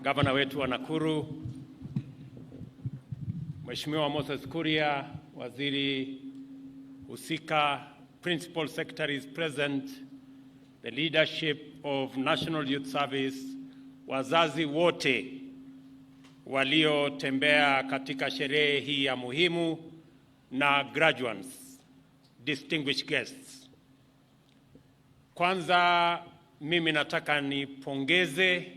Gavana wetu wa Nakuru, Mheshimiwa Moses Kuria, Waziri husika, Principal Secretaries present, the leadership of National Youth Service, wazazi wote waliotembea katika sherehe hii ya muhimu, na graduates, distinguished guests. Kwanza mimi nataka nipongeze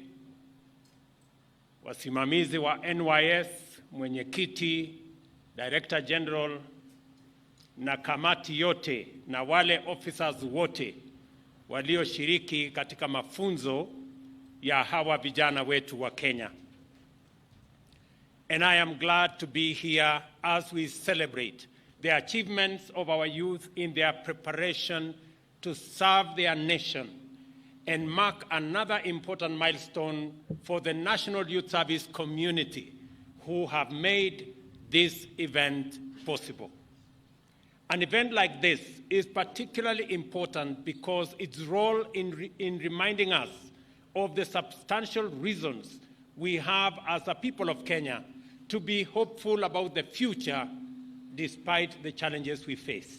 wasimamizi wa NYS, mwenyekiti, Director General na kamati yote na wale officers wote walioshiriki katika mafunzo ya hawa vijana wetu wa Kenya. And I am glad to be here as we celebrate the achievements of our youth in their preparation to serve their nation and mark another important milestone for the National Youth Service community who have made this event possible. An event like this is particularly important because its role in reminding us of the substantial reasons we have as a people of Kenya to be hopeful about the future despite the challenges we face.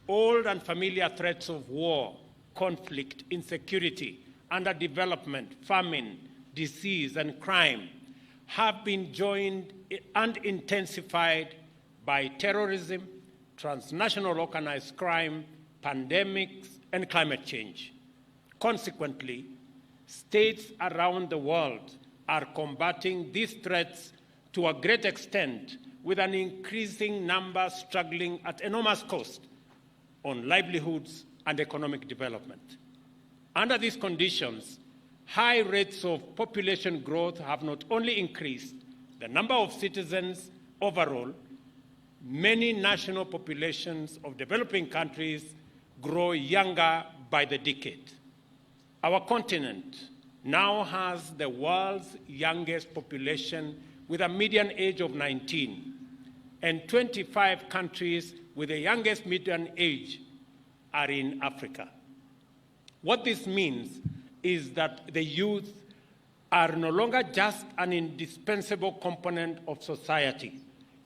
Old and familiar threats of war, conflict, insecurity, underdevelopment, famine, disease, and crime have been joined and intensified by terrorism, transnational organized crime, pandemics, and climate change. Consequently, states around the world are combating these threats to a great extent, with an increasing number struggling at enormous cost on livelihoods and economic development. Under these conditions, high rates of population growth have not only increased the number of citizens overall, many national populations of developing countries grow younger by the decade. Our continent now has the world's youngest population with a median age of 19, and 25 countries with the youngest median age are in Africa. What this means is that the youth are no longer just an indispensable component of society.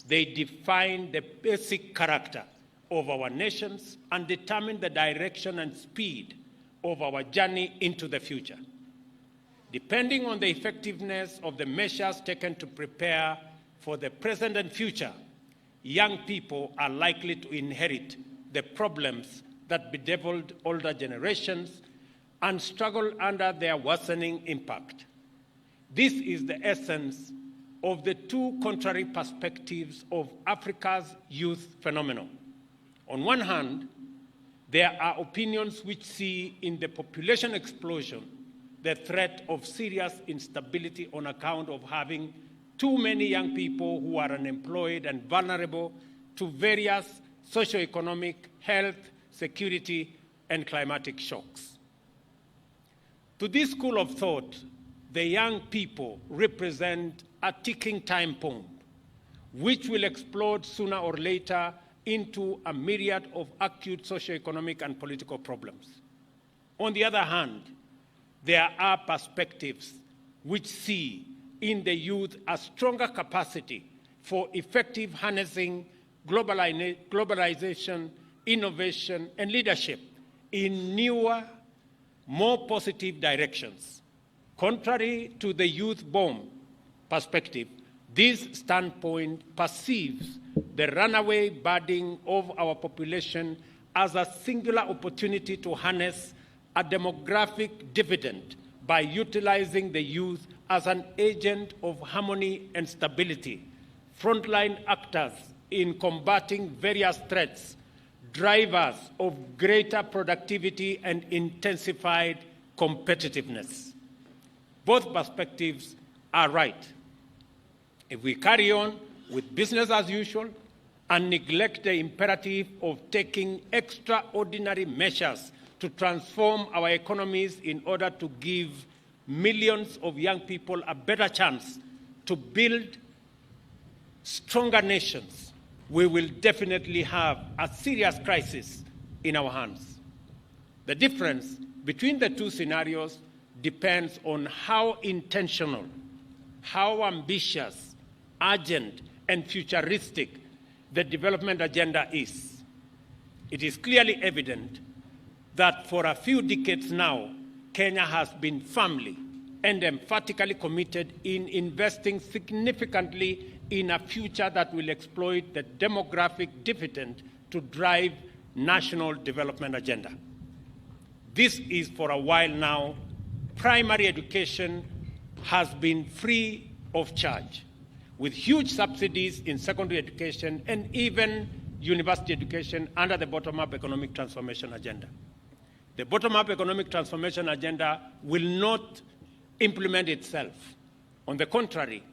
They define the basic character of our nations and determine the direction and speed of our journey into the future. Depending on the effectiveness of the measures taken to prepare for the present and future, young people are likely to inherit the problems that bedeviled older generations and struggle under their worsening impact. This is the essence of the two contrary perspectives of Africa's youth phenomenon. On one hand, there are opinions which see in the population explosion the threat of serious instability on account of having too many young people who are unemployed and vulnerable to various socioeconomic, health, security, and climatic shocks. To this school of thought, the young people represent a ticking time bomb, which will explode sooner or later into a myriad of acute socioeconomic and political problems. On the other hand, there are perspectives which see in the youth a stronger capacity for effective harnessing globalization, innovation, and leadership in newer, more positive directions. Contrary to the youth bomb perspective, this standpoint perceives the runaway budding of our population as a singular opportunity to harness a demographic dividend by utilizing the youth as an agent of harmony and stability, frontline actors in combating various threats, drivers of greater productivity and intensified competitiveness. Both perspectives are right. If we carry on with business as usual and neglect the imperative of taking extraordinary measures to transform our economies in order to give millions of young people a better chance to build stronger nations, we will definitely have a serious crisis in our hands. The difference between the two scenarios depends on how intentional, how ambitious, urgent, and futuristic the development agenda is. It is clearly evident that for a few decades now, Kenya has been firmly and emphatically committed in investing significantly in a future that will exploit the demographic dividend to drive national development agenda. This is for a while now. Primary education has been free of charge, with huge subsidies in secondary education and even university education under the bottom-up economic transformation agenda. The bottom-up economic transformation agenda will not implement itself. On the contrary,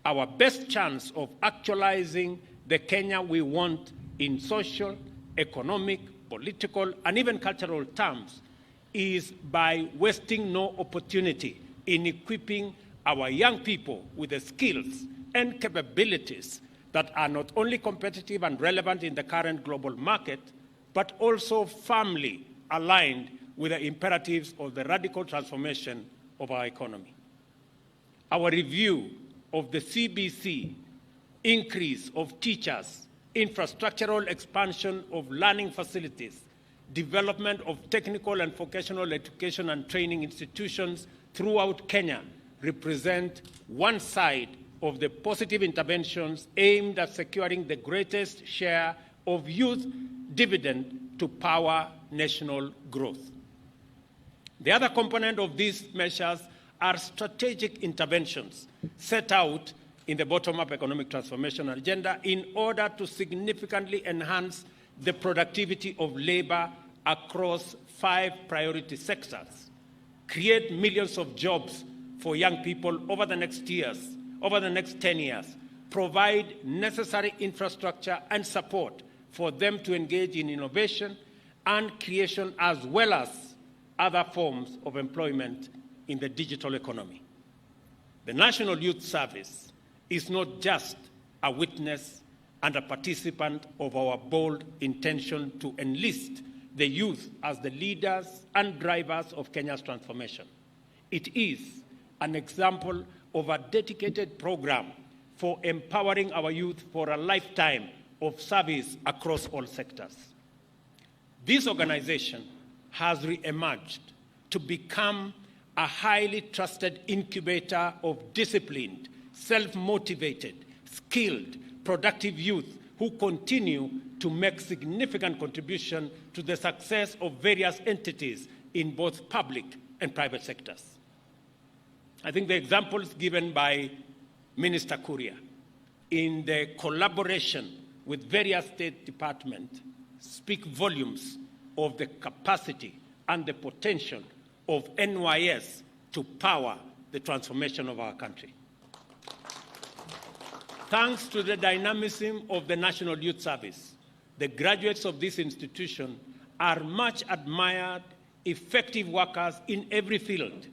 our best chance of actualizing the Kenya we want in social, economic, political, and even cultural terms is by wasting no opportunity in equipping our young people with the skills and capabilities that are not only competitive and relevant in the current global market, but also firmly aligned with the imperatives of the radical transformation of our economy. Our review of the CBC, increase of teachers, infrastructural expansion of learning facilities, development of technical and vocational education and training institutions throughout Kenya represent one side of the positive interventions aimed at securing the greatest share of youth dividend to power national growth. The other component of these measures are strategic interventions set out in the bottom-up economic transformation agenda in order to significantly enhance the productivity of labor across 5 priority sectors, create millions of jobs for young people over the next 10 years, provide necessary infrastructure and support for them to engage in innovation and creation, as well as other forms of employment in the digital economy. The National Youth Service is not just a witness and a participant of our bold intention to enlist the youth as the leaders and drivers of Kenya's transformation. It is an example of a dedicated program for empowering our youth for a lifetime of service across all sectors. This organization has re-emerged to become a highly trusted incubator of disciplined, self-motivated, skilled, productive youth who continue to make significant contribution to the success of various entities in both public and private sectors. I think the examples given by Minister Kuria in the collaboration with various state departments speak volumes of the capacity and the potential of NYS to power the transformation of our country. Thanks to the dynamism of the National Youth Service, the graduates of this institution are much admired, effective workers in every field,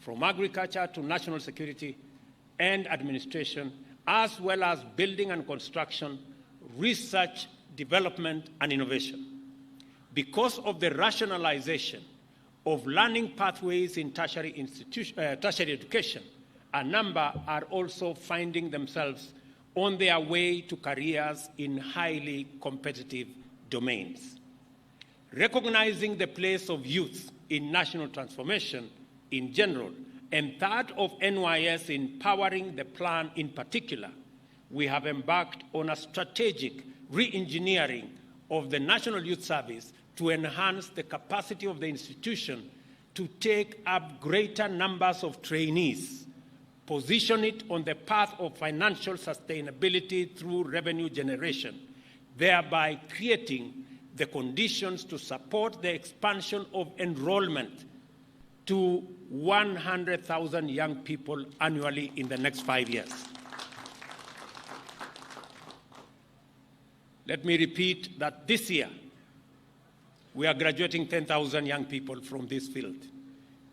from agriculture to national security and administration, as well as building and construction, research, development, and innovation. Because of the rationalization of learning pathways in tertiary education, a number are also finding themselves on their way to careers in highly competitive domains. Recognizing the place of youth in national transformation in general, and that of NYS in powering the plan in particular, we have embarked on a strategic re-engineering of the National Youth Service to enhance the capacity of the institution to take up greater numbers of trainees, position it on the path of financial sustainability through revenue generation, thereby creating the conditions to support the expansion of enrollment to 100,000 young people annually in the next 5 years. Let me repeat that this year, we are graduating 10,000 young people from this field.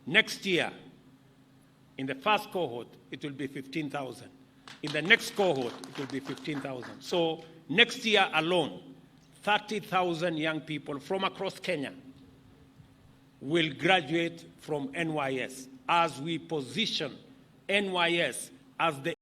Next year, in the first cohort, it will be 15,000. In the next cohort, it will be 15,000. So next year alone, 30,000 young people from across Kenya will graduate from NYS as we position NYS as the